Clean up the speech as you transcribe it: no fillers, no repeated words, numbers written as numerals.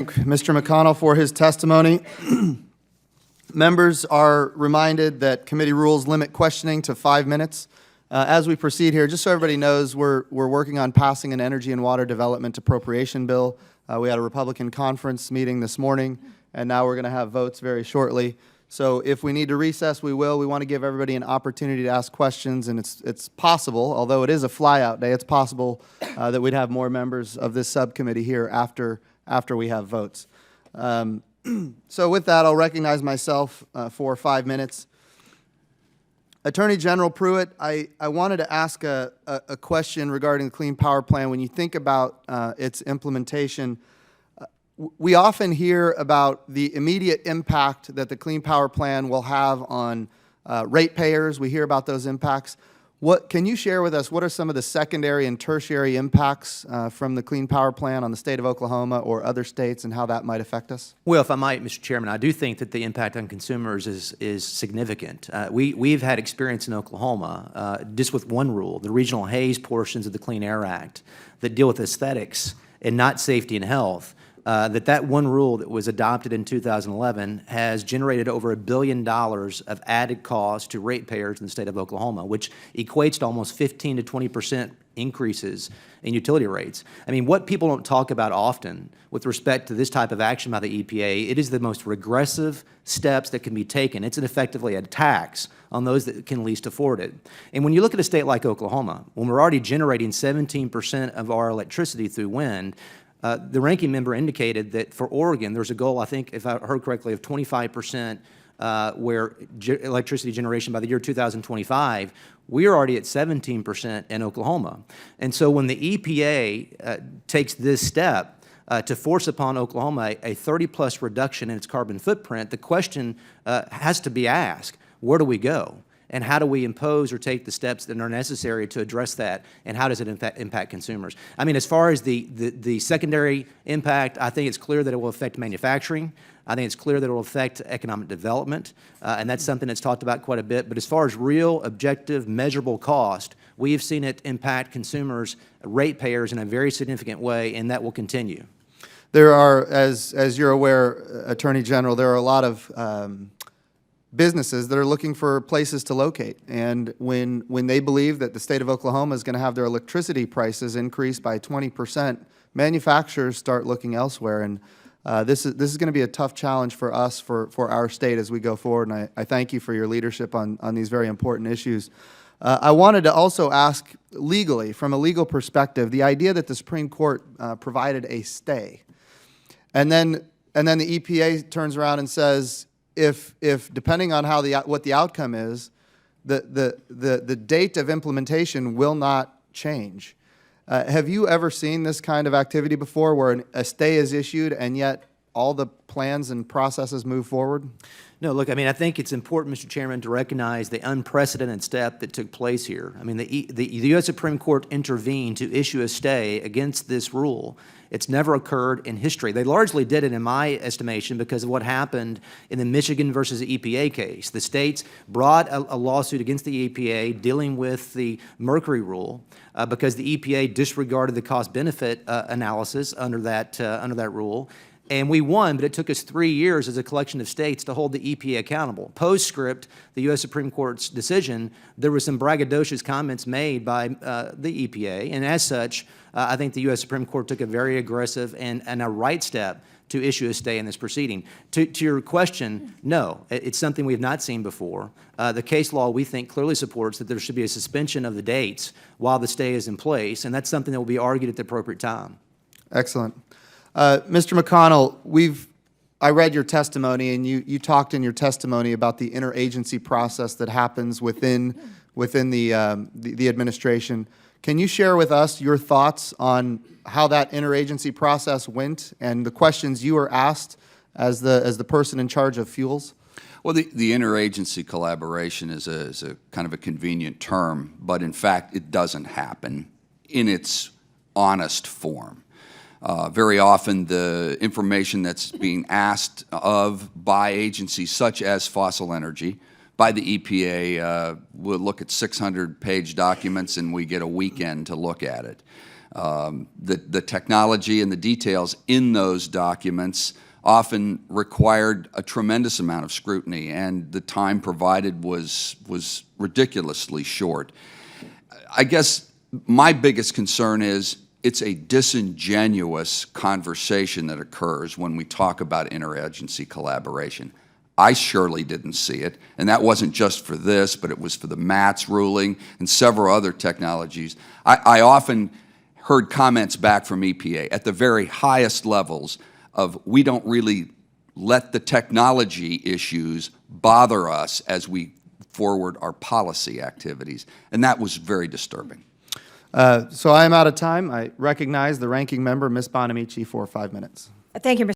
Mr. McConnell for his testimony. Members are reminded that committee rules limit questioning to 5 minutes. As we proceed here, just so everybody knows, we're working on passing an energy and water development appropriation bill. We had a Republican conference meeting this morning, and now we're going to have votes very shortly. So if we need to recess, we will. We want to give everybody an opportunity to ask questions, and it's possible, although it is a fly-out day, it's possible that we'd have more members of this subcommittee here after we have votes. So with that, I'll recognize myself for 5 minutes. Attorney General Pruitt, I wanted to ask a question regarding the Clean Power Plan. When you think about its implementation, we often hear about the immediate impact that the Clean Power Plan will have on ratepayers. We hear about those impacts. Can you share with us what are some of the secondary and tertiary impacts from the Clean Power Plan on the state of Oklahoma or other states and how that might affect us? Well, if I might, Mr. Chairman, I do think that the impact on consumers is significant. We've had experience in Oklahoma just with one rule, the regional haze portions of the Clean Air Act that deal with aesthetics and not safety and health. That one rule that was adopted in 2011 has generated over $1 billion of added cost to ratepayers in the state of Oklahoma, which equates to almost 15 to 20% increases in utility rates. I mean, what people don't talk about often with respect to this type of action by the EPA, it is the most regressive steps that can be taken. It's effectively a tax on those that can least afford it. And when you look at a state like Oklahoma, when we're already generating 17% of our electricity through wind, the ranking member indicated that for Oregon, there's a goal, I think, if I heard correctly, of 25% where electricity generation by the year 2025. We are already at 17% in Oklahoma. And so when the EPA takes this step to force upon Oklahoma a 30-plus reduction in its carbon footprint, the question has to be asked, where do we go? And how do we impose or take the steps that are necessary to address that, and how does it impact consumers? I mean, as far as the secondary impact, I think it's clear that it will affect manufacturing. I think it's clear that it will affect economic development, and that's something that's talked about quite a bit. But as far as real, objective, measurable cost, we have seen it impact consumers, ratepayers in a very significant way, and that will continue. There are, as you're aware, Attorney General, there are a lot of businesses that are looking for places to locate. And when they believe that the state of Oklahoma is going to have their electricity prices increase by 20%, manufacturers start looking elsewhere. And this is going to be a tough challenge for us, for our state as we go forward. And I thank you for your leadership on these very important issues. I wanted to also ask legally, from a legal perspective, the idea that the Supreme Court provided a stay. And then the EPA turns around and says, if depending on how what the outcome is, the date of implementation will not change. Have you ever seen this kind of activity before, where a stay is issued and yet all the plans and processes move forward? No, look, I mean, I think it's important, Mr. Chairman, to recognize the unprecedented step that took place here. I mean, the U.S. Supreme Court intervened to issue a stay against this rule. It's never occurred in history. They largely did it, in my estimation, because of what happened in the Michigan versus EPA case. The states brought a lawsuit against the EPA dealing with the mercury rule because the EPA disregarded the cost-benefit analysis under that rule. And we won, but it took us 3 years as a collection of states to hold the EPA accountable. Postscript, the U.S. Supreme Court's decision, there were some braggadocious comments made by the EPA, and as such, I think the U.S. Supreme Court took a very aggressive and a right step to issue a stay in this proceeding. To your question, no, it's something we have not seen before. The case law, we think, clearly supports that there should be a suspension of the dates while the stay is in place, and that's something that will be argued at the appropriate time. Excellent. Mr. McConnell, I read your testimony, and you talked in your testimony about the interagency process that happens within the administration. Can you share with us your thoughts on how that interagency process went and the questions you were asked as the person in charge of fuels? Well, the interagency collaboration is a kind of a convenient term, but in fact, it doesn't happen in its honest form. Very often, the information that's being asked of by agencies such as fossil energy, by the EPA, we'll look at 600-page documents and we get a weekend to look at it. The technology and the details in those documents often required a tremendous amount of scrutiny, and the time provided was ridiculously short. I guess my biggest concern is it's a disingenuous conversation that occurs when we talk about interagency collaboration. I surely didn't see it, and that wasn't just for this, but it was for the MATS ruling and several other technologies. I often heard comments back from EPA at the very highest levels of, we don't really let the technology issues bother us as we forward our policy activities, and that was very disturbing. So I am out of time. I recognize the ranking member, Ms. Bonamici, for 5 minutes. Thank you, Mr.